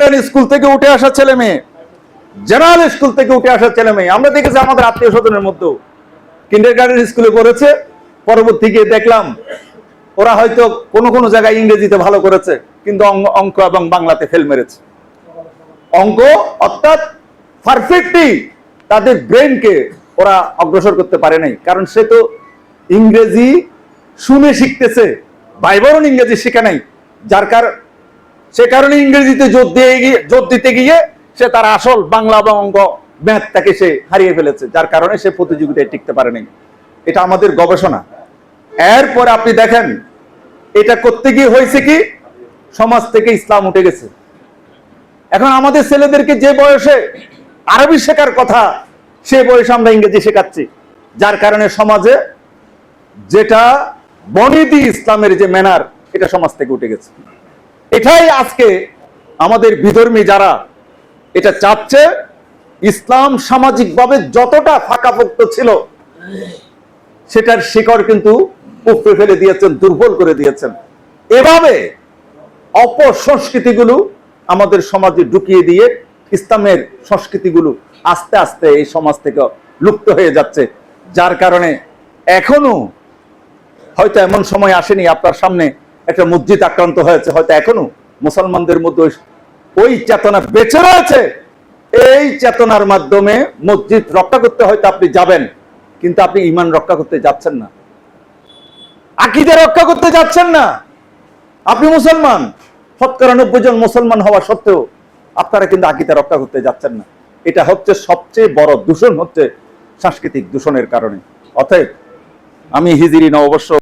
Garden school থেকে উঠে আসা ছেলে মেয়ে, জেনারেল স্কুল থেকে উঠে আসা ছেলে মেয়ে, আমরা দেখেছি আমাদের আত্মীয় স্বজনের মধ্যে কিন্ডার গার্ডেন স্কুলে পড়েছে, পরবর্তী গিয়ে দেখলাম ওরা হয়তো কোনো কোনো জায়গায় ইংরেজিতে ভালো করেছে, কিন্তু অঙ্ক এবং বাংলাতে ফেল মেরেছে। অঙ্ক অর্থাৎ পারফেক্টলি তাদের ব্রেনকে ওরা অগ্রসর করতে পারে নাই, কারণ সে তো ইংরেজি শুনে শিখতেছে, বাইবরণ ইংরেজি শেখা নাই, সে কারণে ইংরেজিতে জোর দিতে গিয়ে সে তার আসল বাংলা এবং অঙ্ক ম্যাথটাকে সে হারিয়ে ফেলেছে, যার কারণে সে প্রতিযোগিতায় টিকতে পারে নাই। এটা আমাদের গবেষণা। এরপর আপনি দেখেন এটা করতে গিয়ে হয়েছে কি, সমাজ থেকে ইসলাম উঠে গেছে। এখন আমাদের ছেলেদেরকে যে বয়সে আরবি শেখার কথা সে বয়সে আমরা ইংরেজি শেখাচ্ছি, যার কারণে সমাজে যেটা বনিদি ইসলামের যে ম্যানার, এটা সমাজ থেকে উঠে গেছে। এটাই আজকে আমাদের বিধর্মী যারা এটা চাচ্ছে, ইসলাম সামাজিকভাবে যতটা ফাঁকাপোক্ত ছিল সেটার শিকড় কিন্তু উপড়ে ফেলে দিয়েছেন, দুর্বল করে দিয়েছেন। এভাবে অপসংস্কৃতিগুলো আমাদের সমাজে ঢুকিয়ে দিয়ে ইসলামের সংস্কৃতিগুলো আস্তে আস্তে এই সমাজ থেকে লুপ্ত হয়ে যাচ্ছে, যার কারণে এখনো হয়তো এমন সময় আসেনি আপনার সামনে একটা মসজিদ আক্রান্ত হয়েছে, হয়তো এখনো মুসলমানদের মধ্যে ওই চেতনা বেঁচে রয়েছে। এই চেতনার মাধ্যমে মসজিদ রক্ষা করতে হয়তো আপনি যাবেন, কিন্তু আপনি ঈমান রক্ষা করতে যাচ্ছেন না, আকীদা রক্ষা করতে যাচ্ছেন না। আপনি মুসলমান, 90% জন মুসলমান হওয়া সত্ত্বেও আপনারা কিন্তু আকীদা রক্ষা করতে যাচ্ছেন না। এটা হচ্ছে সবচেয়ে বড় দূষণ, হচ্ছে সাংস্কৃতিক দূষণের কারণে। অতএব আমি হিজরি নববর্ষ